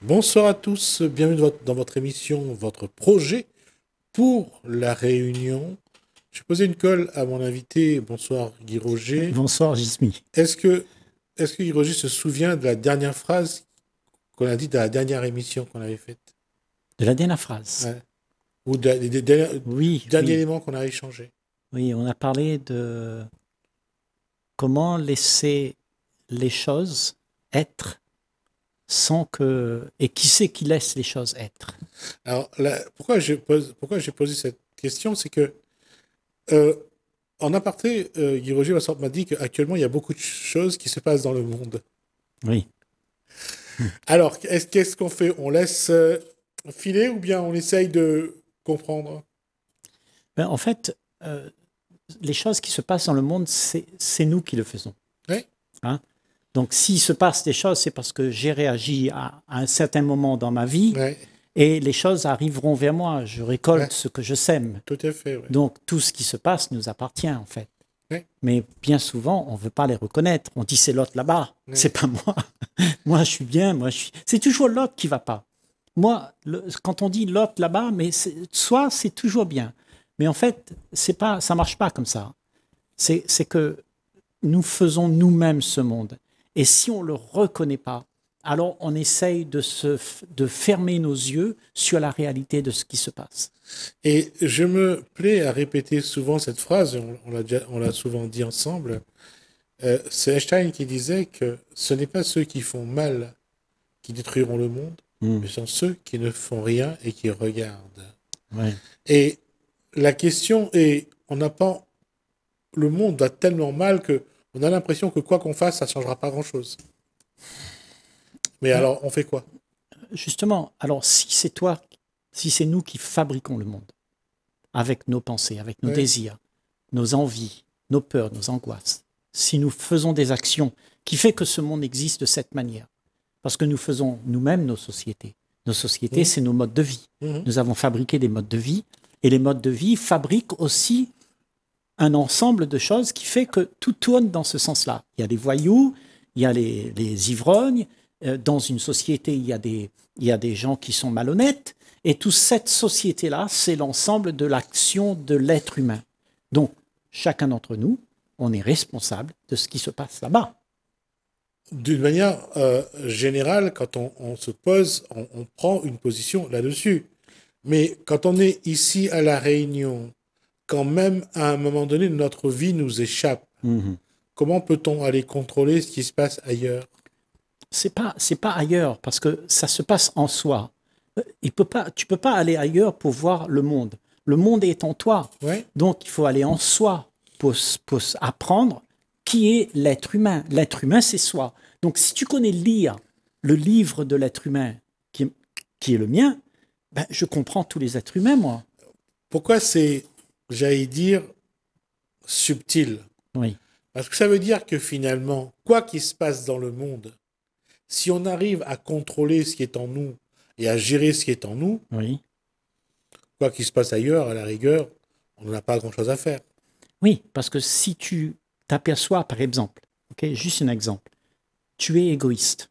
Bonsoir à tous, bienvenue dans votre émission, votre projet pour la Réunion. Je vais poser une colle à mon invité. Bonsoir Guy Roger. Bonsoir, Gismi. Est-ce que, est-ce que Guy Roger se souvient de la dernière phrase qu'on a dite dans la dernière émission qu'on avait faite? De la dernière phrase. Ouais. Ou des derniers Oui, derniers oui, éléments qu'on a échangés? oui, on a parlé de comment laisser les choses être sans que... Et qui c'est qui laisse les choses être? Alors, pourquoi j'ai posé cette question, c'est que euh, en aparté, Guy Roger m'a dit qu'actuellement, il y a beaucoup de choses qui se passent dans le monde. Oui. Alors, qu'est-ce qu'on fait? On laisse filer ou bien on essaye de comprendre? Ben, en fait, les choses qui se passent dans le monde, c'est nous qui le faisons. Oui, Hein. Donc, s'il se passe des choses, c'est parce que j'ai réagi à un certain moment dans ma vie oui, et les choses arriveront vers moi. Je ouais, récolte ce que je sème. tout à fait, oui. Donc, tout ce qui se passe nous appartient, en fait. Oui, Mais bien souvent, on ne veut pas les reconnaître. On dit c'est l'autre là-bas, oui, c'est pas moi. Moi, je suis bien, moi, je suis. C'est toujours l'autre qui va pas. Moi, quand on dit l'autre là-bas, mais soit c'est toujours bien. Mais en fait, c'est pas, ça marche pas comme ça. C'est que nous faisons nous-mêmes ce monde. Et si on ne le reconnaît pas, alors on essaye de fermer nos yeux sur la réalité de ce qui se passe. et je me plais à répéter souvent cette phrase, et on l'a souvent dit ensemble. C'est Einstein qui disait que ce n'est pas ceux qui font mal qui détruiront le monde, mais Mm. ce sont ceux qui ne font rien et qui regardent. Ouais. Et la question est, on n'a pas, le monde va tellement mal que on a l'impression que quoi qu'on fasse, ça ne changera pas grand-chose. Mais Ben, alors, on fait quoi? justement, alors si c'est toi, si c'est nous qui fabriquons le monde, avec nos pensées, avec nos Ouais. désirs, nos envies, nos peurs, nos angoisses, si nous faisons des actions qui font que ce monde existe de cette manière, parce que nous faisons nous-mêmes nos sociétés. Nos sociétés, Mhm. c'est nos modes de vie. Mhm. Nous avons fabriqué des modes de vie, et les modes de vie fabriquent aussi un ensemble de choses qui fait que tout tourne dans ce sens-là. Il y a des voyous, il y a les ivrognes, dans une société, il y a des gens qui sont malhonnêtes, et toute cette société-là, c'est l'ensemble de l'action de l'être humain. Donc, chacun d'entre nous, on est responsable de ce qui se passe là-bas. D'une manière générale, quand on se pose, on prend une position là-dessus. Mais quand on est ici à La Réunion, quand même à un moment donné, notre vie nous échappe, Mhm. comment peut-on aller contrôler ce qui se passe ailleurs? C'est pas ailleurs, parce que ça se passe en soi. Tu peux pas aller ailleurs pour voir le monde. Le monde est en toi. Ouais, Donc, il faut aller en soi pour apprendre qui est l'être humain. L'être humain, c'est soi. Donc, si tu connais lire le livre de l'être humain qui est le mien, ben, je comprends tous les êtres humains, moi. pourquoi c'est, j'allais dire, subtil? Oui, Parce que ça veut dire que finalement, quoi qu'il se passe dans le monde, si on arrive à contrôler ce qui est en nous et à gérer ce qui est en nous, oui. quoi qu'il se passe ailleurs, à la rigueur, on n'a pas grand-chose à faire. Oui, parce que si tu t'aperçois, par exemple, ok, juste un exemple, tu es égoïste.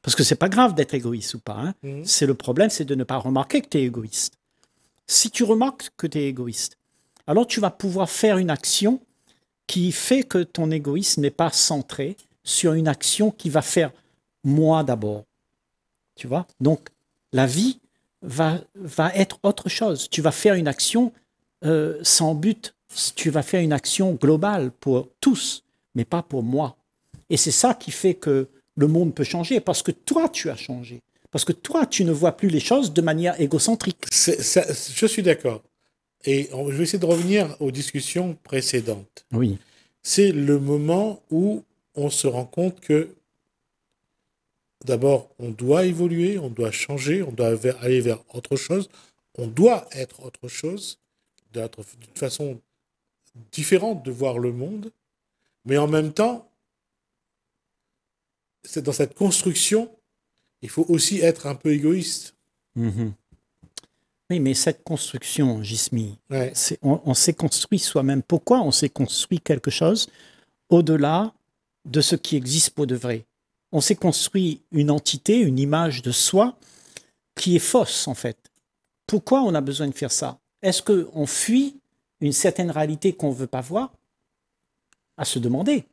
Parce que c'est pas grave d'être égoïste ou pas. Hein. Mhm. C'est le problème, c'est de ne pas remarquer que tu es égoïste. Si tu remarques que tu es égoïste, alors tu vas pouvoir faire une action qui fait que ton égoïsme n'est pas centré sur une action qui va faire moi d'abord. Tu vois? Donc, la vie va être autre chose. Tu vas faire une action sans but. Tu vas faire une action globale pour tous, mais pas pour moi. Et c'est ça qui fait que le monde peut changer, parce que toi, tu as changé. Parce que toi, tu ne vois plus les choses de manière égocentrique. Je suis d'accord. Et je vais essayer de revenir aux discussions précédentes. Oui. C'est le moment où on se rend compte que d'abord, on doit évoluer, on doit changer, on doit aller vers autre chose, on doit être autre chose, d'une façon différente de voir le monde, mais en même temps, c'est dans cette construction, il faut aussi être un peu égoïste. Mhm. Oui, mais cette construction, Gismi, Ouais. on s'est construit soi-même. Pourquoi on s'est construit quelque chose au-delà de ce qui existe pour de vrai? On s'est construit une entité, une image de soi qui est fausse, en fait. Pourquoi on a besoin de faire ça? Est-ce qu'on fuit une certaine réalité qu'on ne veut pas voir? À se demander.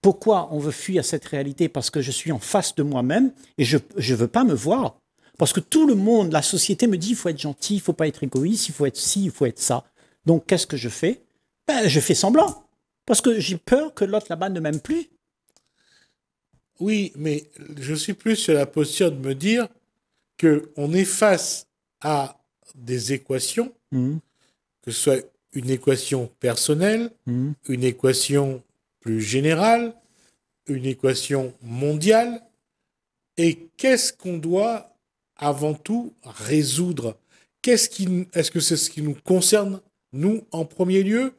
Pourquoi on veut fuir cette réalité? Parce que je suis en face de moi-même et je ne veux pas me voir. Parce que tout le monde, la société me dit, il faut être gentil, il ne faut pas être égoïste, il faut être ci, il faut être ça. Donc, qu'est-ce que je fais? Je fais semblant. Parce que j'ai peur que l'autre là-bas ne m'aime plus. Oui, mais je suis plus sur la posture de me dire qu'on est face à des équations, Mmh, que ce soit une équation personnelle, mmh. une équation plus générale, une équation mondiale, et qu'est-ce qu'on doit avant tout résoudre? Est-ce que c'est ce qui nous concerne, nous, en premier lieu,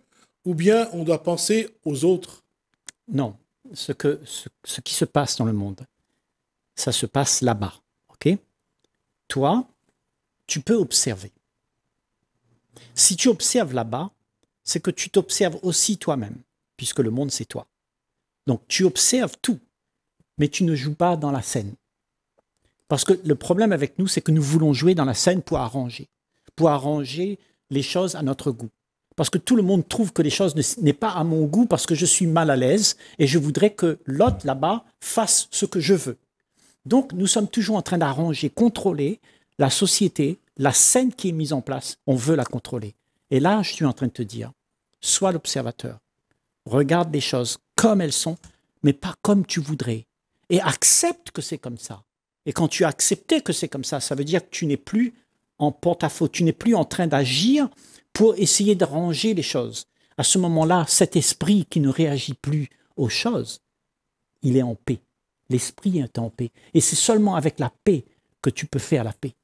ou bien on doit penser aux autres? Non, ce qui se passe dans le monde, ça se passe là-bas. Ok? Toi, tu peux observer. Si tu observes là-bas, c'est que tu t'observes aussi toi-même, puisque le monde, c'est toi. Donc, tu observes tout, mais tu ne joues pas dans la scène. Parce que le problème avec nous, c'est que nous voulons jouer dans la scène pour arranger les choses à notre goût. Parce que tout le monde trouve que les choses n'est pas à mon goût parce que je suis mal à l'aise et je voudrais que l'autre là-bas fasse ce que je veux. Donc, nous sommes toujours en train d'arranger, contrôler la société, la scène qui est mise en place. On veut la contrôler. Et là, je suis en train de te dire, sois l'observateur. Regarde les choses comme elles sont, mais pas comme tu voudrais. Et accepte que c'est comme ça. Et quand tu as accepté que c'est comme ça veut dire que tu n'es plus en porte-à-faux, tu n'es plus en train d'agir pour essayer de ranger les choses. À ce moment-là, cet esprit qui ne réagit plus aux choses, il est en paix. L'esprit est en paix. Et c'est seulement avec la paix que tu peux faire la paix.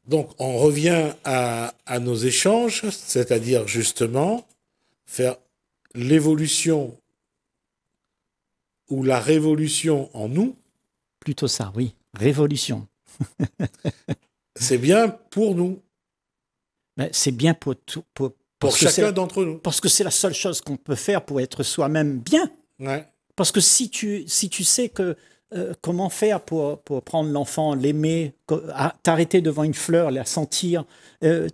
Donc, on revient à nos échanges, c'est-à-dire justement faire l'évolution ou la révolution en nous. Plutôt ça, oui. Révolution. C'est bien pour nous, Mais c'est bien pour tout. pour Parce que chacun d'entre nous. parce que c'est la seule chose qu'on peut faire pour être soi-même bien. Ouais. Parce que si tu sais que comment faire pour prendre l'enfant, l'aimer, t'arrêter devant une fleur, la sentir,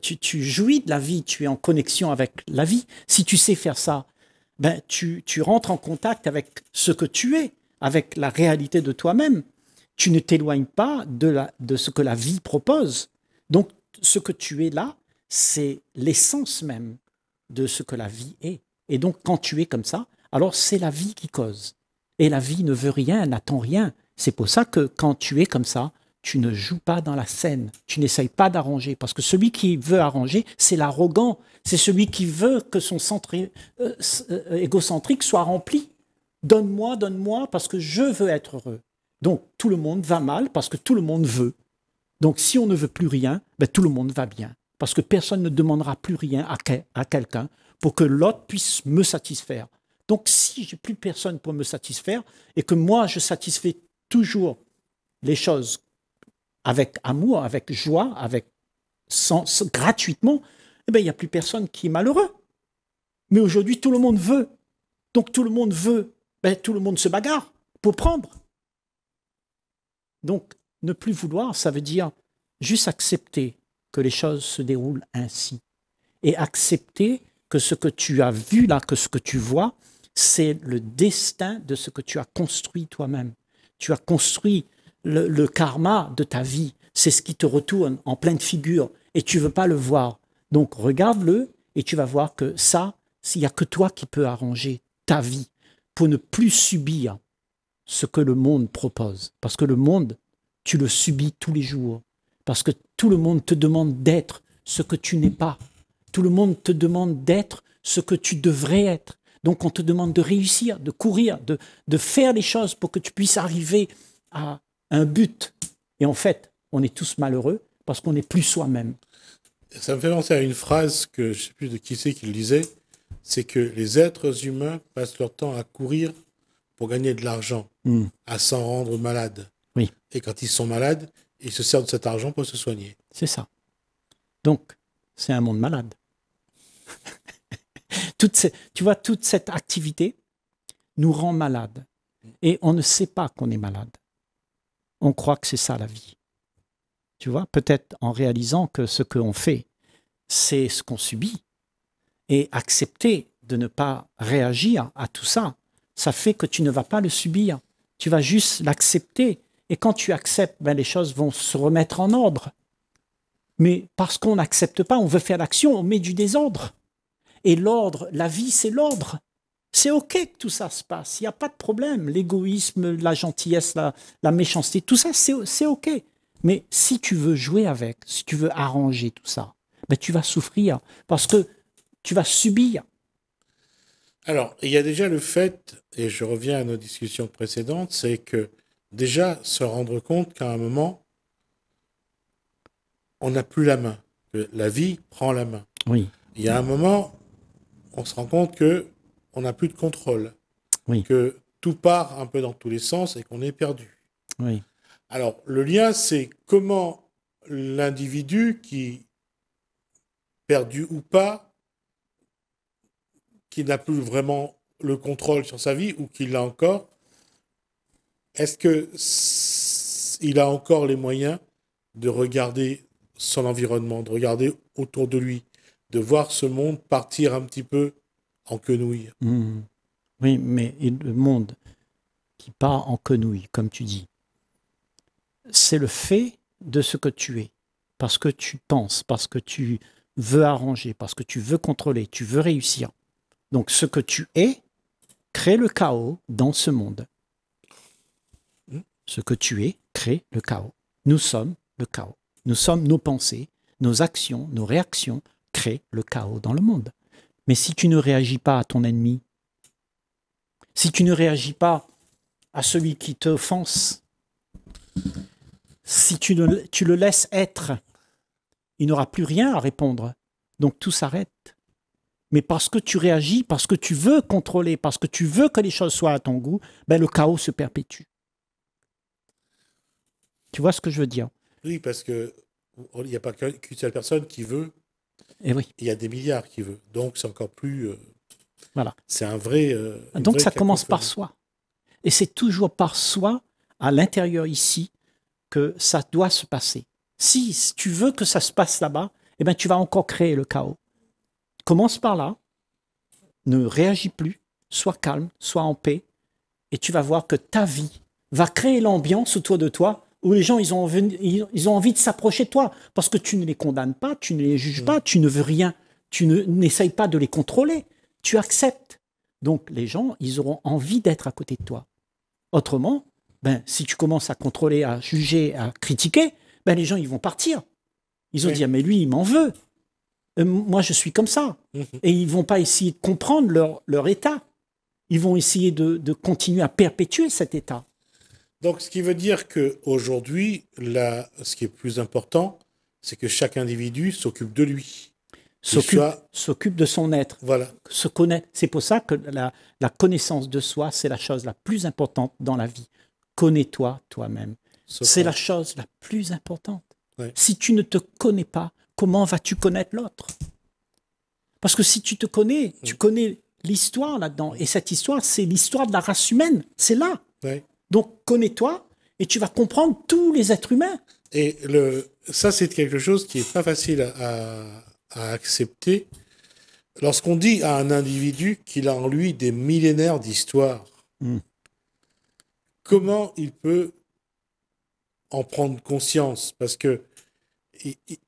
tu jouis de la vie, tu es en connexion avec la vie. Si tu sais faire ça, ben tu rentres en contact avec ce que tu es, avec la réalité de toi-même. Tu ne t'éloignes pas de ce que la vie propose. Donc, ce que tu es là, c'est l'essence même de ce que la vie est. Et donc, quand tu es comme ça, alors c'est la vie qui cause. Et la vie ne veut rien, n'attend rien. C'est pour ça que quand tu es comme ça, tu ne joues pas dans la scène. Tu n'essayes pas d'arranger. Parce que celui qui veut arranger, c'est l'arrogant. C'est celui qui veut que son centre égocentrique soit rempli. Donne-moi, donne-moi, parce que je veux être heureux. Donc, tout le monde va mal parce que tout le monde veut. Donc, si on ne veut plus rien, ben, tout le monde va bien. Parce que personne ne demandera plus rien à quelqu'un pour que l'autre puisse me satisfaire. Donc, si j'ai plus personne pour me satisfaire et que moi, je satisfais toujours les choses avec amour, avec joie, gratuitement, eh ben, il n'y a plus personne qui est malheureux. Mais aujourd'hui, tout le monde veut. Donc, tout le monde veut. Ben, tout le monde se bagarre pour prendre. Donc, ne plus vouloir, ça veut dire juste accepter que les choses se déroulent ainsi. Et accepter que ce que tu as vu là, que ce que tu vois, c'est le destin de ce que tu as construit toi-même. Tu as construit le karma de ta vie. C'est ce qui te retourne en pleine figure et tu ne veux pas le voir. Donc, regarde-le et tu vas voir que ça, il n'y a que toi qui peux arranger ta vie pour ne plus subir ce que le monde propose. Parce que le monde, tu le subis tous les jours. Parce que tout le monde te demande d'être ce que tu n'es pas. Tout le monde te demande d'être ce que tu devrais être. Donc on te demande de réussir, de courir, de faire les choses pour que tu puisses arriver à un but. Et en fait, on est tous malheureux parce qu'on n'est plus soi-même. Ça me fait penser à une phrase que je ne sais plus de qui c'est qui le disait, c'est que les êtres humains passent leur temps à courir pour gagner de l'argent, à s'en rendre malades. Oui. Et quand ils sont malades, ils se servent de cet argent pour se soigner. C'est ça. Donc, c'est un monde malade. Tu vois, toute cette activité nous rend malades. Et on ne sait pas qu'on est malade. On croit que c'est ça la vie. Tu vois, peut-être en réalisant que ce qu'on fait, c'est ce qu'on subit. Et accepter de ne pas réagir à tout ça, ça fait que tu ne vas pas le subir. Tu vas juste l'accepter. Et quand tu acceptes, ben, les choses vont se remettre en ordre. Mais parce qu'on n'accepte pas, on veut faire l'action, on met du désordre. Et l'ordre, la vie, c'est l'ordre. C'est OK que tout ça se passe, il n'y a pas de problème. L'égoïsme, la gentillesse, la méchanceté, tout ça, c'est OK. Mais si tu veux jouer avec, si tu veux arranger tout ça, ben tu vas souffrir parce que tu vas subir. Alors, il y a déjà le fait, et je reviens à nos discussions précédentes, c'est que déjà se rendre compte qu'à un moment, on n'a plus la main, que la vie prend la main. Oui. Il y a un moment, on se rend compte que on n'a plus de contrôle, Oui. que tout part un peu dans tous les sens et qu'on est perdu. Oui. Alors, le lien, c'est comment l'individu qui, perdu ou pas, qui n'a plus vraiment le contrôle sur sa vie ou qui l'a encore, est-ce qu'il a encore les moyens de regarder son environnement, de regarder autour de lui, de voir ce monde partir un petit peu en quenouille? Oui, mais le monde qui part en quenouille, comme tu dis, c'est le fait de ce que tu es. Parce que tu penses, parce que tu veux arranger, parce que tu veux contrôler, tu veux réussir. Donc ce que tu es crée le chaos dans ce monde. Ce que tu es crée le chaos. Nous sommes le chaos. Nous sommes nos pensées, nos actions, nos réactions créent le chaos dans le monde. Mais si tu ne réagis pas à ton ennemi, si tu ne réagis pas à celui qui t'offense, si tu le laisses être, il n'aura plus rien à répondre. Donc tout s'arrête. Mais parce que tu réagis, parce que tu veux contrôler, parce que tu veux que les choses soient à ton goût, ben le chaos se perpétue. Tu vois ce que je veux dire? Oui, parce que il n'y a pas qu'une seule personne qui veut. Eh oui. Il y a des milliards qui veulent. Donc c'est encore plus. Voilà. C'est un vrai. Donc ça commence par soi. Et c'est toujours par soi, à l'intérieur ici, que ça doit se passer. Si tu veux que ça se passe là-bas, eh ben tu vas encore créer le chaos. Commence par là, ne réagis plus, sois calme, sois en paix, et tu vas voir que ta vie va créer l'ambiance autour de toi où les gens ils ont envie de s'approcher de toi parce que tu ne les condamnes pas, tu ne les juges pas, tu ne veux rien, tu n'essayes pas de les contrôler, tu acceptes. Donc les gens, ils auront envie d'être à côté de toi. Autrement, ben, si tu commences à contrôler, à juger, à critiquer, ben, les gens ils vont partir. Ils vont dire, mais lui, il m'en veut. Moi, je suis comme ça. Et ils ne vont pas essayer de comprendre leur état. Ils vont essayer de continuer à perpétuer cet état. Donc, ce qui veut dire qu'aujourd'hui, ce qui est plus important, c'est que chaque individu s'occupe de lui. S'occupe de son être. Voilà. Se connaître. C'est pour ça que la connaissance de soi, c'est la chose la plus importante dans la vie. Connais-toi toi-même. C'est la chose la plus importante. Ouais. Si tu ne te connais pas, comment vas-tu connaître l'autre? Parce que si tu te connais, tu connais l'histoire là-dedans. Et cette histoire, c'est l'histoire de la race humaine. C'est là. Ouais. Donc, connais-toi et tu vas comprendre tous les êtres humains. Et ça, c'est quelque chose qui n'est pas facile à accepter. Lorsqu'on dit à un individu qu'il a en lui des millénaires d'histoire, comment il peut en prendre conscience? Parce que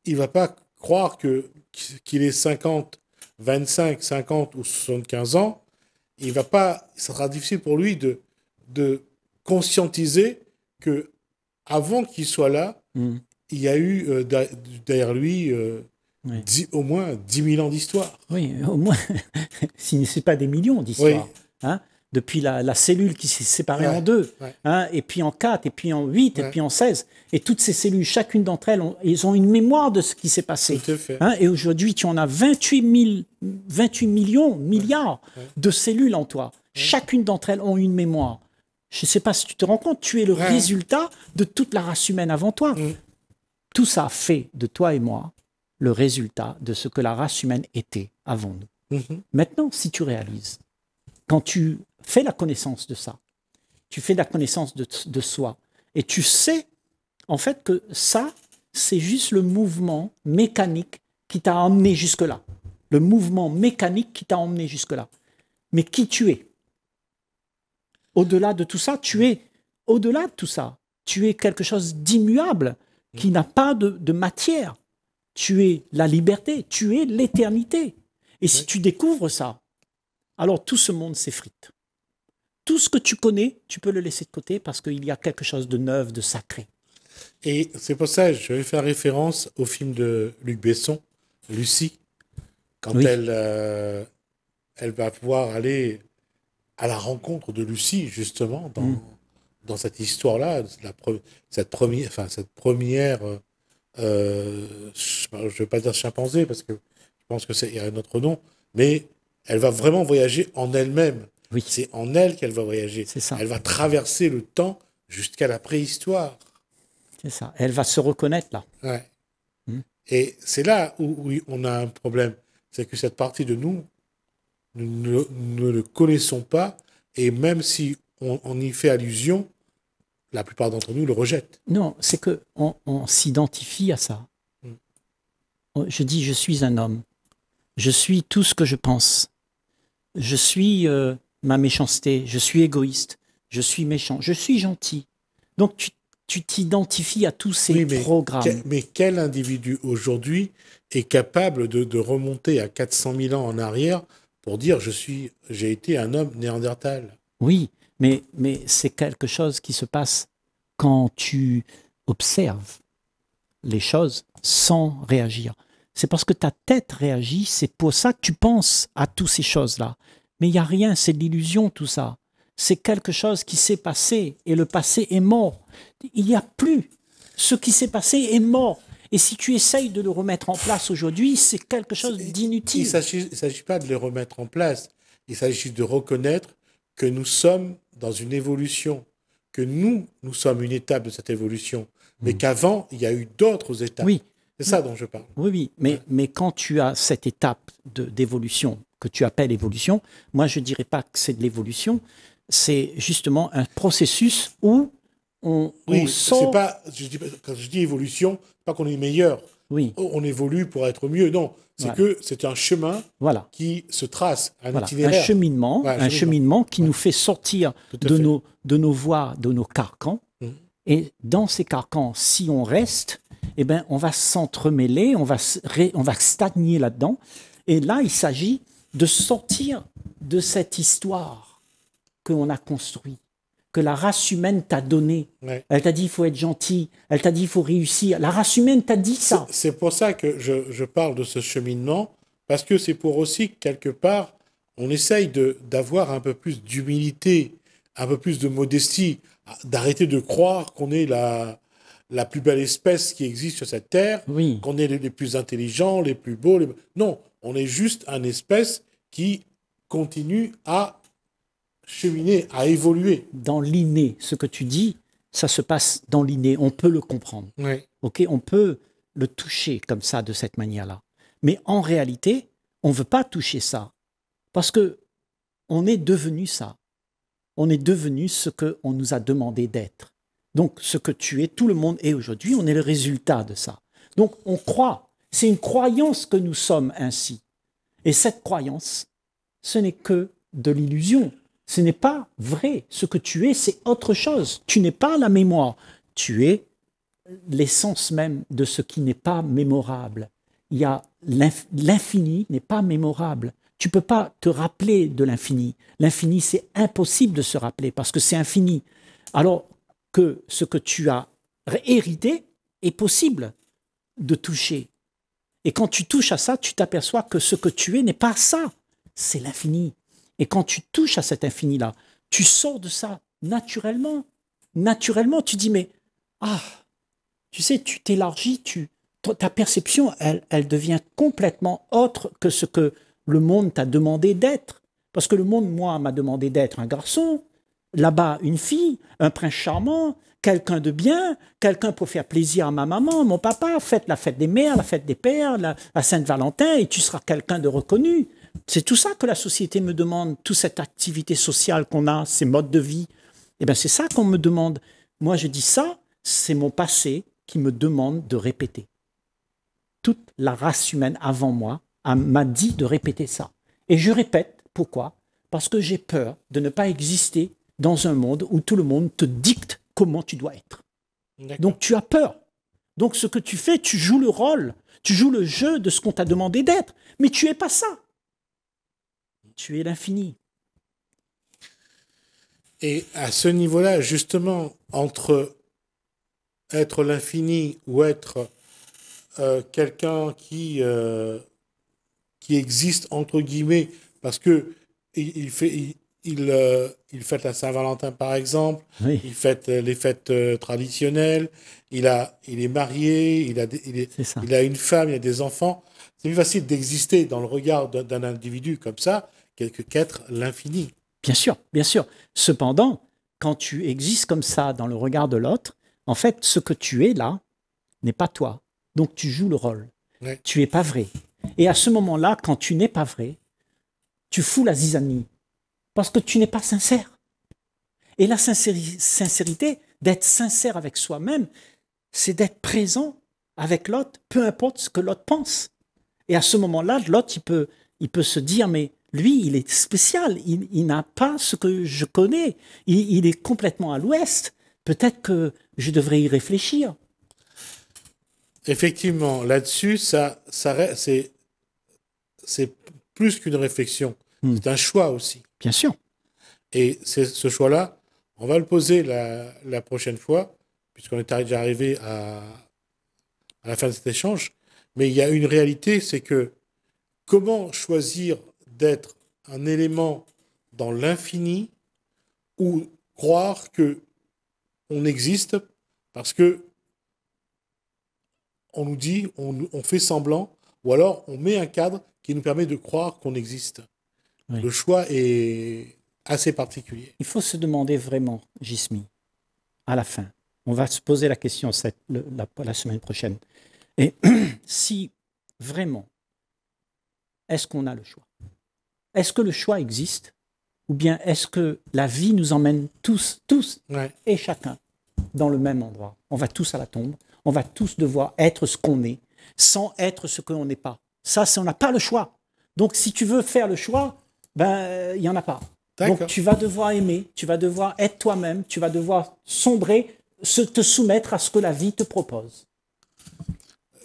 il va pas croire qu'il ait 50, 25, 50 ou 75 ans. Ça sera difficile pour lui de conscientiser que avant qu'il soit là, il y a eu derrière lui au moins 10 000 ans d'histoire. Oui, au moins, si ce n'est pas des millions d'histoires. Oui. Hein? Depuis la cellule qui s'est séparée en deux, hein, et puis en 4, et puis en 8, et puis en 16. Et toutes ces cellules, chacune d'entre elles, ils ont une mémoire de ce qui s'est passé. Tout à fait. Hein, et aujourd'hui, tu en as 28 millions, milliards de cellules en toi. Chacune d'entre elles ont une mémoire. Je ne sais pas si tu te rends compte, tu es le résultat de toute la race humaine avant toi. Tout ça fait de toi et moi le résultat de ce que la race humaine était avant nous. Maintenant, si tu réalises, quand tu fais la connaissance de ça, Tu fais de la connaissance de soi. Et tu sais, en fait, que ça, c'est juste le mouvement mécanique qui t'a emmené jusque-là. Le mouvement mécanique qui t'a emmené jusque-là. Mais qui tu es? Au-delà de tout ça, tu es au-delà de tout ça. Tu es quelque chose d'immuable, qui n'a pas de matière. Tu es la liberté, tu es l'éternité. Et si tu découvres ça, alors tout ce monde s'effrite. Tout ce que tu connais, tu peux le laisser de côté parce qu'il y a quelque chose de neuf, de sacré. Et c'est pour ça que je vais faire référence au film de Luc Besson, Lucie, quand elle va pouvoir aller à la rencontre de Lucie, justement, dans cette histoire-là, cette première je ne vais pas dire chimpanzé, parce que je pense qu'il y a un autre nom, mais elle va vraiment voyager en elle-même. Oui. C'est en elle qu'elle va voyager. C'est ça. Elle va traverser le temps jusqu'à la préhistoire. C'est ça. Elle va se reconnaître là. Ouais. Et c'est là où on a un problème. C'est que cette partie de nous, nous ne le connaissons pas, et même si on y fait allusion, la plupart d'entre nous le rejettent. Non, c'est qu'on s'identifie à ça. Je dis, je suis un homme. Je suis tout ce que je pense. Je suis ma méchanceté. Je suis égoïste. Je suis méchant. Je suis gentil. Donc, tu t'identifies à tous ces programmes. Mais quel individu aujourd'hui est capable de remonter à 400 000 ans en arrière pour dire j'ai été un homme néandertal? Oui, mais c'est quelque chose qui se passe quand tu observes les choses sans réagir. C'est parce que ta tête réagit, c'est pour ça que tu penses à toutes ces choses-là. Mais il n'y a rien, c'est de l'illusion tout ça. C'est quelque chose qui s'est passé et le passé est mort. Il n'y a plus. Ce qui s'est passé est mort. Et si tu essayes de le remettre en place aujourd'hui, c'est quelque chose d'inutile. Il ne s'agit pas de le remettre en place. Il s'agit de reconnaître que nous sommes dans une évolution, que nous sommes une étape de cette évolution, mais qu'avant, il y a eu d'autres étapes. Oui. C'est ça dont je parle. Oui, mais quand tu as cette étape d'évolution que tu appelles évolution, moi je ne dirais pas que c'est de l'évolution, c'est justement un processus où on sort... Quand je dis évolution, pas qu'on est meilleur. Oui. On évolue pour être mieux. Non, c'est que c'est un chemin qui se trace, un itinéraire. Un cheminement qui nous fait sortir de nos voies, de nos carcans. Et dans ces carcans, si on reste, eh ben, on va s'entremêler, on va stagner là-dedans. Et là, il s'agit de sortir de cette histoire qu'on a construite, que la race humaine t'a donnée. Ouais. Elle t'a dit il faut être gentil, elle t'a dit il faut réussir. La race humaine t'a dit ça. C'est pour ça que je parle de ce cheminement, parce que c'est pour aussi, quelque part, on essaye d'avoir un peu plus d'humilité, un peu plus de modestie, d'arrêter de croire qu'on est la plus belle espèce qui existe sur cette terre, qu'on est les plus intelligents, les plus beaux. Non, on est juste une espèce qui continue à cheminer, à évoluer. Dans l'inné, ce que tu dis, ça se passe dans l'inné, on peut le comprendre. Oui. Okay, on peut le toucher comme ça, de cette manière-là. Mais en réalité, on ne veut pas toucher ça, parce qu'on est devenu ça. On est devenu ce qu'on nous a demandé d'être. Donc, ce que tu es, tout le monde est aujourd'hui, on est le résultat de ça. Donc, on croit. C'est une croyance que nous sommes ainsi. Et cette croyance, ce n'est que de l'illusion. Ce n'est pas vrai. Ce que tu es, c'est autre chose. Tu n'es pas la mémoire. Tu es l'essence même de ce qui n'est pas mémorable. Il y a l'infini n'est pas mémorable. Tu ne peux pas te rappeler de l'infini. L'infini, c'est impossible de se rappeler parce que c'est infini. Alors que ce que tu as hérité est possible de toucher. Et quand tu touches à ça, tu t'aperçois que ce que tu es n'est pas ça. C'est l'infini. Et quand tu touches à cet infini-là, tu sors de ça naturellement. Naturellement, tu dis, mais, tu sais, tu t'élargis, ta perception, elle devient complètement autre que ce que le monde t'a demandé d'être. Parce que le monde, moi, m'a demandé d'être un garçon, là-bas, une fille, un prince charmant, quelqu'un de bien, quelqu'un pour faire plaisir à ma maman, mon papa, faites la fête des mères, la fête des pères, la Saint-Valentin, et tu seras quelqu'un de reconnu. C'est tout ça que la société me demande, toute cette activité sociale qu'on a, ces modes de vie. Eh bien, c'est ça qu'on me demande. Moi, je dis ça, c'est mon passé qui me demande de répéter. Toute la race humaine avant moi m'a dit de répéter ça. Et je répète, pourquoi? Parce que j'ai peur de ne pas exister dans un monde où tout le monde te dicte comment tu dois être. Donc tu as peur. Donc ce que tu fais, tu joues le rôle, tu joues le jeu de ce qu'on t'a demandé d'être. Mais tu n'es pas ça. Tu es l'infini. Et à ce niveau-là, justement, entre être l'infini ou être quelqu'un qui existe entre guillemets, parce que il fête la Saint-Valentin par exemple, Oui, il fête les fêtes traditionnelles, il est marié, c'est ça. il a une femme, il a des enfants. C'est plus facile d'exister dans le regard d'un individu comme ça qu'être l'infini. Bien sûr, bien sûr. Cependant, quand tu existes comme ça dans le regard de l'autre, en fait, ce que tu es là n'est pas toi. Donc tu joues le rôle. Ouais. Tu n'es pas vrai. Et à ce moment-là, quand tu n'es pas vrai, tu fous la zizanie. Parce que tu n'es pas sincère. Et la sincérité, d'être sincère avec soi-même, c'est d'être présent avec l'autre, peu importe ce que l'autre pense. Et à ce moment-là, l'autre, il peut se dire, mais lui, il est spécial, il n'a pas ce que je connais, il est complètement à l'ouest. Peut-être que je devrais y réfléchir. Effectivement, là-dessus, c'est plus qu'une réflexion, c'est un choix aussi. Bien sûr. Et ce choix-là, on va le poser la prochaine fois, puisqu'on est déjà arrivé à la fin de cet échange. Mais il y a une réalité, c'est que comment choisir d'être un élément dans l'infini ou croire que on existe parce que on nous dit, on fait semblant, ou alors on met un cadre qui nous permet de croire qu'on existe. Oui. Le choix est assez particulier. Il faut se demander vraiment, Gismi, à la fin. On va se poser la question la semaine prochaine. Et si vraiment, est-ce qu'on a le choix? Est-ce que le choix existe? Ou bien est-ce que la vie nous emmène tous Ouais. et chacun dans le même endroit? On va tous à la tombe. On va tous devoir être ce qu'on est, sans être ce qu'on n'est pas. Ça, on n'a pas le choix. Donc, si tu veux faire le choix, ben, il n'y en a pas. Donc, tu vas devoir aimer, tu vas devoir être toi-même, tu vas devoir sombrer, te soumettre à ce que la vie te propose.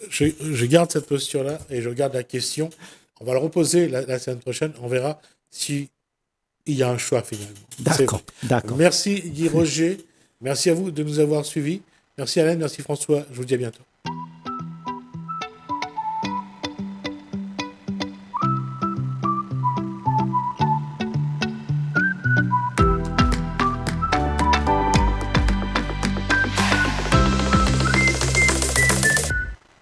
Je garde cette posture-là et je garde la question. On va le reposer la semaine prochaine. On verra s'il y a un choix finalement. D'accord, d'accord. Merci Guy Roger. Merci à vous de nous avoir suivis. Merci Alain, merci François. Je vous dis à bientôt.